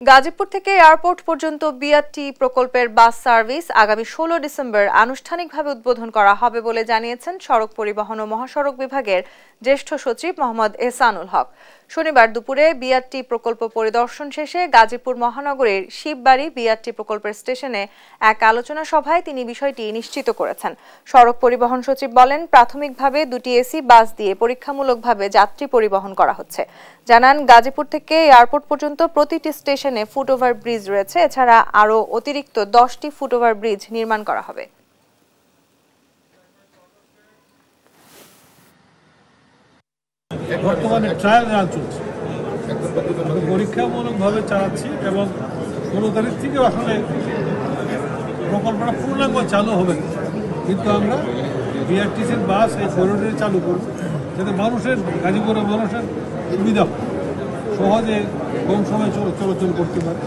গাজীপুর থেকে এয়ারপোর্ট পর্যন্ত বিআরটি প্রকল্পের বাস সার্ভিস আগামী ১৬ ডিসেম্বর আনুষ্ঠানিকভাবে উদ্বোধন করা হবে বলে জানিয়েছেন সড়ক পরিবহন ও মহাসড়ক বিভাগের জ্যেষ্ঠ সচিব মোহাম্মদ এহসানুল হক। শনিবার দুপুরে বিআরটি প্রকল্প পরিদর্শন শেষে গাজীপুর মহানগরীর শিববাড়ি বিআরটি প্রকল্পের স্টেশনে এক আলোচনা সভায় তিনি বিষয়টি নিশ্চিত করেছেন। সড়ক পরিবহন সচিব বলেন, প্রাথমিকভাবে দুটি এসি বাস দিয়ে পরীক্ষামূলকভাবে যাত্রী পরিবহন করা হচ্ছে। জানান, গাজীপুর থেকে এয়ারপোর্ট পর্যন্ত প্রতিটি স্টেশনে ফুটওভার ব্রিজ রয়েছে। এছাড়া আরও অতিরিক্ত 10টি ফুটওভার ব্রিজ নির্মাণ করা হবে। বর্তমানে ট্রায়াল রান চলছে, পরীক্ষামূলকভাবে চালাচ্ছি এবং ১৬ তারিখ থেকে আসলে প্রকল্পটা পূর্ণাঙ্গ চালু হবে না, কিন্তু আমরা বিআরটিসির বাস এই করিডোরে চালু করব যাতে গাজীপুরের মানুষের সুবিধা হয়, সহজে কম সময় চলাচল করতে পারে।